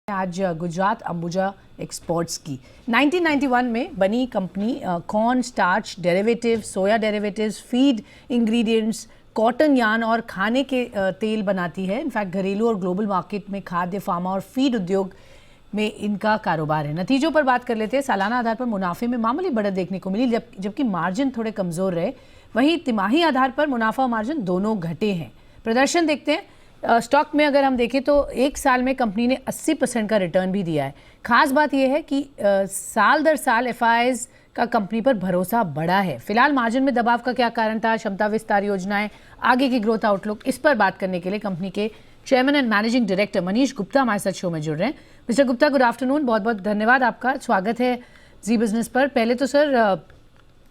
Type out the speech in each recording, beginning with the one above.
आज गुजरात अंबुजा एक्सपोर्ट्स की 1991 में बनी company corn starch derivative, soya derivatives, feed ingredients, cotton yarn और खाने के तेल बनाती है। इनफैक्ट घरेलू और ग्लोबल मार्केट में खाद्य, फार्मा और फीड उद्योग में इनका कारोबार है। नतीजों पर बात कर लेते हैं। सालाना आधार पर मुनाफे में मामूली बढ़त देखने को मिली, जबकि मार्जिन थोड़े कमज़ोर रहे। वहीं तिमाही आधार पर मुनाफा और मार्जिन दोनों घटे हैं। प्रदर्शन देखते हैं। स्टॉक में अगर हम देखें तो एक साल में कंपनी ने 80% का रिटर्न भी दिया है। खास बात यह है कि साल दर साल एफआईआईज का कंपनी पर भरोसा बढ़ा है। फिलहाल मार्जिन में दबाव का क्या कारण था, क्षमता विस्तार योजनाएं, आगे की ग्रोथ आउटलुक, इस पर बात करने के लिए कंपनी के chairman and managing director Manish Gupta हमारे साथ शो में जुड़ रहे हैं। मिस्टर गुप्ता, गुड आफ्टरनून, बहुत बहुत धन्यवाद, आपका स्वागत है जी बिजनेस पर। पहले तो सर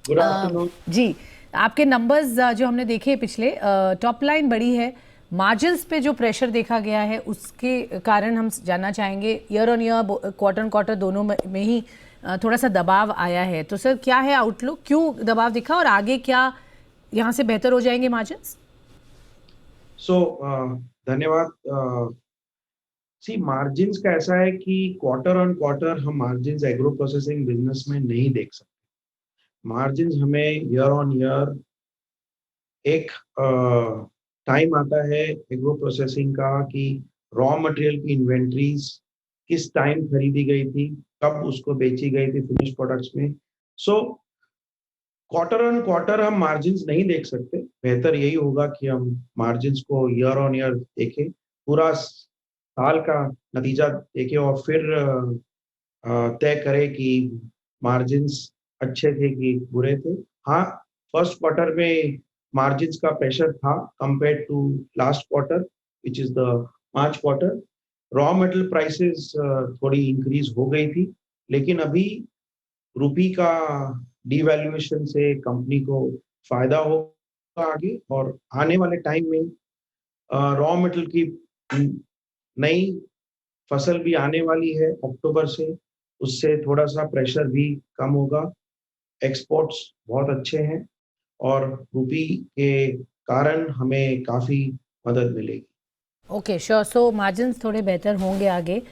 गुड आफ्टरनून जी, आपके नंबर्स जो हमने देखे पिछले, टॉप लाइन बड़ी है, मार्जिन्स पे जो प्रेशर देखा गया है उसके कारण हम जानना चाहेंगे। Year on year, quarter quarter दोनों में ही थोड़ा सा दबाव आया है। तो सर क्या है आउटलुक, क्यों दबाव दिखा और आगे क्या यहाँ से बेहतर हो जाएंगे मार्जिन्स? धन्यवाद। सी मार्जिन्स का ऐसा है कि क्वार्टर ऑन क्वार्टर हम मार्जिन्स एग्रो प्रोसेसिंग बिजनेस में नहीं देख सकते। मार्जिन्स हमें ईयर ऑन ईयर एक टाइम आता है एग्रो प्रोसेसिंग का कि रॉ मटेरियल की इन्वेंट्रीज किस टाइम खरीदी गई थी, कब उसको बेची गई थी फिनिश प्रोडक्ट्स में। सो क्वार्टर ऑन क्वार्टर हम मार्जिन्स नहीं देख सकते। बेहतर यही होगा कि हम मार्जिन्स को ईयर ऑन ईयर देखें, पूरा साल का नतीजा देखें और फिर तय करें कि मार्जिन्स अच्छे थे कि बुरे थे। हाँ, फर्स्ट क्वार्टर में मार्जिन्स का प्रेशर था compare to last quarter which is the March quarter. Raw material prices थोड़ी इंक्रीज हो गई थी, लेकिन अभी रुपी का डिवैल्यूएशन से कंपनी को फायदा होगा आगे, और आने वाले टाइम में रॉ मटेरियल की नई फसल भी आने वाली है अक्टूबर से, उससे थोड़ा सा प्रेशर भी कम होगा। एक्सपोर्ट्स बहुत अच्छे हैं और रुपी के कारण हमें काफ़ी मदद मिलेगी। ओके श्योर, सो मार्जिन्स थोड़े बेहतर होंगे आगे,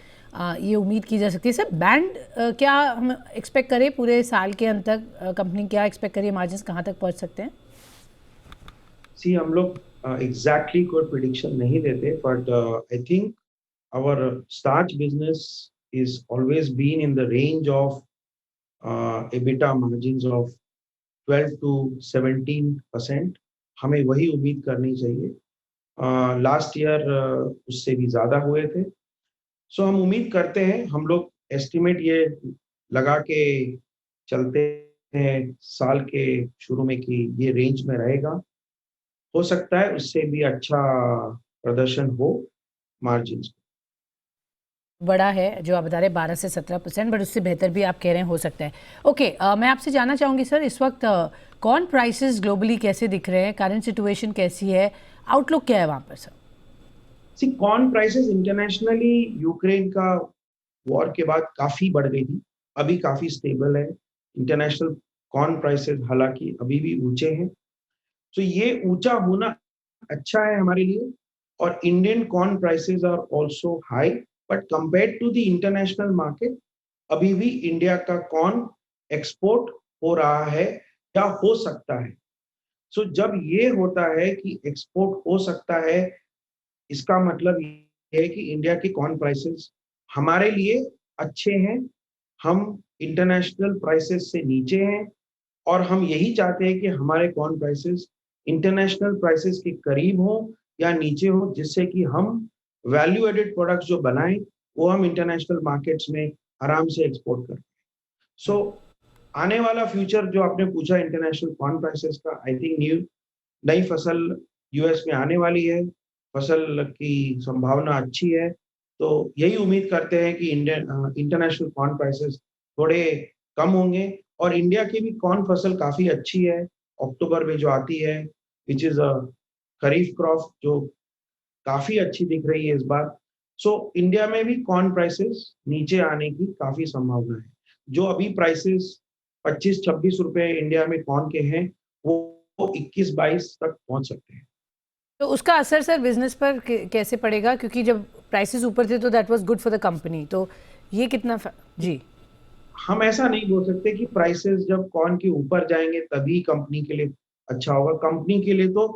ये उम्मीद की जा सकती है। सर बैंड क्या हम एक्सपेक्ट करें पूरे साल के अंत तक, कंपनी क्या एक्सपेक्ट करिए, मार्जिन्स कहाँ तक पहुँच सकते हैं? सी हम लोग एग्जैक्टली कोई प्रिडिक्शन नहीं देते, but I think our starch business is always been in the range of EBITDA margins of 12 to 17%। हमें वही उम्मीद करनी चाहिए। लास्ट ईयर उससे भी ज़्यादा हुए थे। सो हम उम्मीद करते हैं, हम लोग एस्टिमेट ये लगा के चलते हैं साल के शुरू में कि ये रेंज में रहेगा। हो सकता है उससे भी अच्छा प्रदर्शन हो मार्जिन्स। बड़ा है जो आप बता रहे 12 से 17%, बट उससे बेहतर भी आप कह रहे हैं हो सकता है। ओके, मैं आपसे जानना चाहूँगी सर, इस वक्त कॉर्न प्राइसेस ग्लोबली कैसे दिख रहे हैं, करंट सिचुएशन कैसी है, आउटलुक क्या है वहाँ पर सर? सी कॉर्न प्राइसेस इंटरनेशनली यूक्रेन का वॉर के बाद काफ़ी बढ़ गई थी, अभी काफ़ी स्टेबल है। इंटरनेशनल कॉर्न प्राइसेस हालांकि अभी भी ऊंचे हैं। तो ये ऊंचा होना अच्छा है हमारे लिए। और Indian corn prices are also high, but compared to the international market अभी भी इंडिया का कॉर्न एक्सपोर्ट हो रहा है या हो सकता है। सो जब ये होता है कि एक्सपोर्ट हो सकता है, इसका मतलब ये है कि इंडिया की कॉर्न प्राइसेस हमारे लिए अच्छे हैं। हम इंटरनेशनल प्राइसेस से नीचे हैं और हम यही चाहते हैं कि हमारे कॉर्न प्राइसेस इंटरनेशनल प्राइसेस के करीब हो या नीचे हो, जिससे कि हम वैल्यू एडेड प्रोडक्ट्स जो बनाएं वो हम इंटरनेशनल मार्केट्स में आराम से एक्सपोर्ट करें। सो आने वाला फ्यूचर जो आपने पूछा इंटरनेशनल कॉर्न प्राइसेस का, आई थिंक नई फसल यूएस में आने वाली है, फसल की संभावना अच्छी है। तो यही उम्मीद करते हैं कि इंडियन इंटरनेशनल कॉर्न प्राइसेस थोड़े कम होंगे। और इंडिया की भी कॉर्न फसल काफ़ी अच्छी है, अक्टूबर में जो आती है which is a kharif crop, जो काफ़ी अच्छी दिख रही है इस बार। सो इंडिया में भी कॉर्न प्राइसेस नीचे आने की काफ़ी संभावना है। जो अभी प्राइसेस 25-26 रुपए इंडिया में कॉर्न के हैं, वो 21-22 तक पहुंच सकते हैं। तो उसका असर सर बिजनेस पर कैसे पड़ेगा, क्योंकि जब प्राइसेस ऊपर थे तो that was good for the company, तो ये कितना जी हम ऐसा नहीं बोल सकते कि प्राइसेस जब कॉर्न के ऊपर जाएंगे तभी कंपनी के लिए अच्छा होगा। कंपनी के लिए तो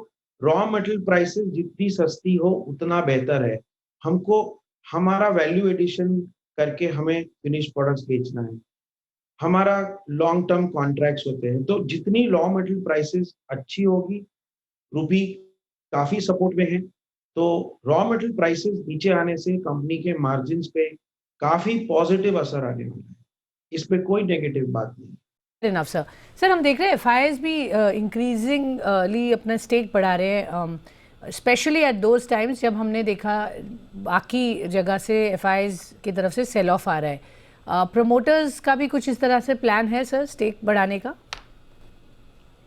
रॉ मटेरियल प्राइसेस जितनी सस्ती हो उतना बेहतर है। हमको हमारा वैल्यू एडिशन करके हमें फिनिश प्रोडक्ट्स बेचना है। हमारा लॉन्ग टर्म कॉन्ट्रैक्ट्स होते हैं, तो जितनी रॉ मटेरियल प्राइसेस अच्छी होगी, रूपी काफी सपोर्ट में है, तो रॉ मटेरियल प्राइसेस नीचे आने से कंपनी के मार्जिन्स पे काफी पॉजिटिव असर आने वाला है। इस पे कोई नेगेटिव बात नहीं। Enough sir. सर हम देख रहे हैं एफआईआईज भी इंक्रीजिंगली अपना स्टेक बढ़ा रहे हैं, स्पेशली एट दोज टाइम्स जब हमने देखा बाकी जगह से एफआईआईज की तरफ से सेल ऑफ आ रहा है। प्रमोटर्स का भी कुछ इस तरह से प्लान है सर स्टेक बढ़ाने का?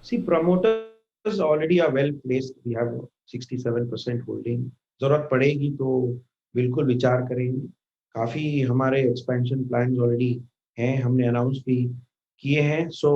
सी promoters already are well placed. We have 67% holding. जरूरत पड़ेगी तो बिल्कुल विचार करेंगे। काफी हमारे एक्सपेंशन प्लान्स ऑलरेडी हैं, हमने अनाउंस भी किए हैं। सो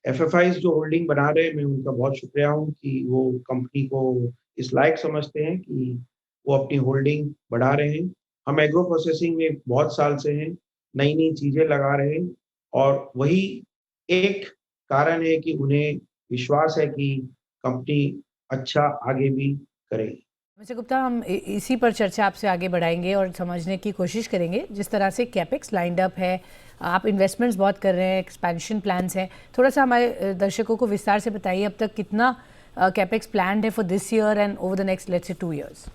एफएफआईज जो होल्डिंग बना रहे हैं, मैं उनका बहुत शुक्रिया हूँ कि वो कंपनी को इस लायक समझते हैं कि वो अपनी होल्डिंग बढ़ा रहे हैं। हम एग्रो प्रोसेसिंग में बहुत साल से हैं, नई नई चीजें लगा रहे हैं, और वही एक कारण है कि उन्हें विश्वास है कि कंपनी अच्छा आगे भी करेगी। मिस्टर गुप्ता, हम इसी पर चर्चा आपसे आगे बढ़ाएंगे और समझने की कोशिश करेंगे जिस तरह से कैपेक्स लाइंड अप है, आप इन्वेस्टमेंट्स बहुत कर रहे हैं, एक्सपेंशन प्लान्स हैं, थोड़ा सा हमारे दर्शकों को विस्तार से बताइए अब तक कितना कैपेक्स प्लान्ड है for this year and over the next let's say 2 years.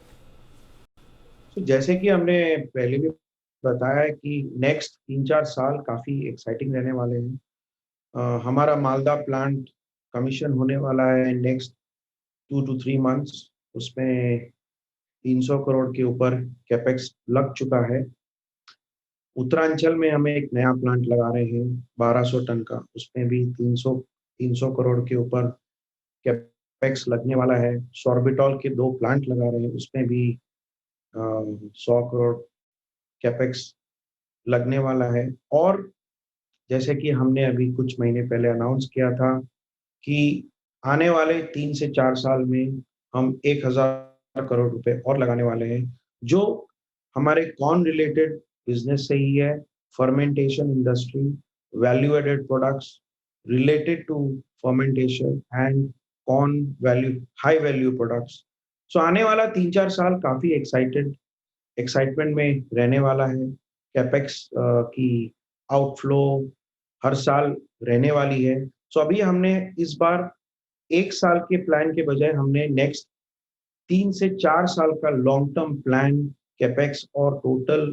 तो जैसे कि हमने पहले भी बताया है कि नेक्स्ट 3-4 साल काफी एक्साइटिंग रहने वाले हैं। हमारा मालदा प्लांट कमीशन होने वाला है नेक्स्ट 2 to 3 मंथ्स। उसमें 300 करोड़ के ऊपर कैपेक्स लग चुका है। उत्तरांचल में हमें एक नया प्लांट लगा रहे हैं 1200 टन का, उसमें भी 300 करोड़ के ऊपर कैपेक्स लगने वाला है। सॉर्बिटॉल के 2 प्लांट लगा रहे हैं, उसमें भी 100 करोड़ कैपेक्स लगने वाला है। और जैसे कि हमने अभी कुछ महीने पहले अनाउंस किया था कि आने वाले 3 से 4 साल में हम 1000 करोड़ रुपए और लगाने वाले हैं, जो हमारे कॉर्न रिलेटेड बिजनेस से ही है। Fermentation industry, value added products related to fermentation and corn value, high value products. So आने वाला 3-4 साल काफी एक्साइटमेंट में रहने वाला है। कैपेक्स की आउटफ्लो हर साल रहने वाली है। सो अभी हमने इस बार 1 साल के प्लान के बजाय हमने नेक्स्ट 3 से 4 साल का लॉन्ग टर्म प्लान, कैपेक्स और टोटल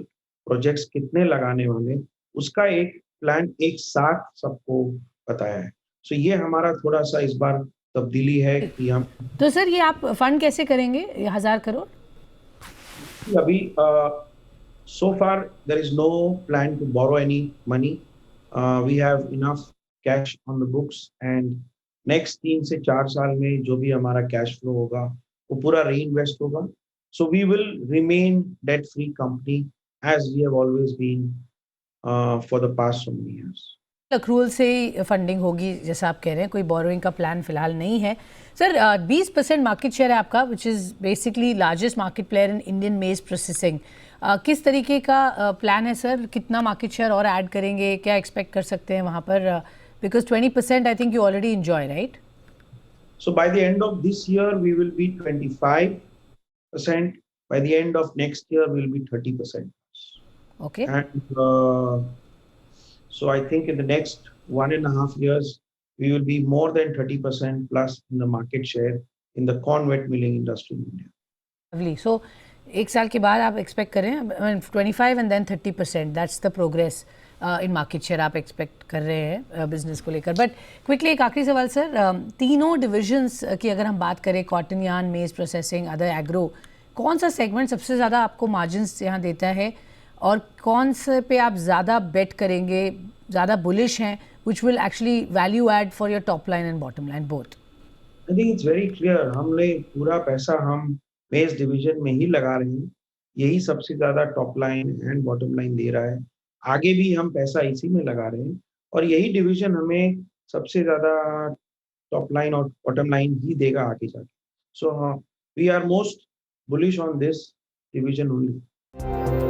प्रोजेक्ट्स कितने लगाने वाले, उसका एक प्लान एक साथ सबको बताया है। सो ये हमारा थोड़ा सा इस बार तब्दीली है कि हम तो सर ये आप फंड कैसे करेंगे ये 1000 करोड़? अभी so far there is no plan to borrow any money. We have enough cash on the books and next 3 से 4 साल में जो भी हमारा कैश फ्लो होगा वो पूरा रीइन्वेस्ट होगा। So we will remain debt free company as we have always been for the past so many years. Accrual से ही फंडिंग होगी जैसा आप कह रहे हैं, कोई बोरोइंग का प्लान फिलहाल नहीं है। सर 20% मार्केट शेयर है आपका, which is basically largest market player in Indian मेज प्रोसेसिंग। किस तरीके का प्लान है सर, कितना मार्केट शेयर और ऐड करेंगे, क्या एक्सपेक्ट कर सकते हैं वहाँ पर? Because 20% I think you already enjoy, right? So by the end of this year we will be 25%. By the end of next year we will be 30%. Okay. And so I think in the next 1.5 years, we will be more than 30% plus in the market share in the corn wet milling industry in India. Lovely. So, 1 साल के बाद आप expect करें 25 and then 30%, that's the progress in market share आप expect कर रहे हैं business को लेकर। बट क्विकली एक आखिरी सवाल सर, तीनों डिविजन्स की अगर हम बात करें, कॉटन यार्न, मेज प्रोसेसिंग, अदर एग्रो, कौन सा सेगमेंट सबसे ज़्यादा आपको मार्जिन्स यहाँ देता है और कौन से पे आप ज़्यादा बेट करेंगे, ज़्यादा बुलिश हैं, which will actually value add for your top line and bottom line both? I think it's very clear. हमने पूरा पैसा हम मेज डिवीजन में ही लगा रहे हैं, यही सबसे ज्यादा top line and bottom line दे रहा है। आगे भी हम पैसा इसी में लगा रहे हैं और यही डिवीजन हमें सबसे ज्यादा टॉप लाइन और बॉटम लाइन ही देगा आगे जाके। So we are most bullish on this division only.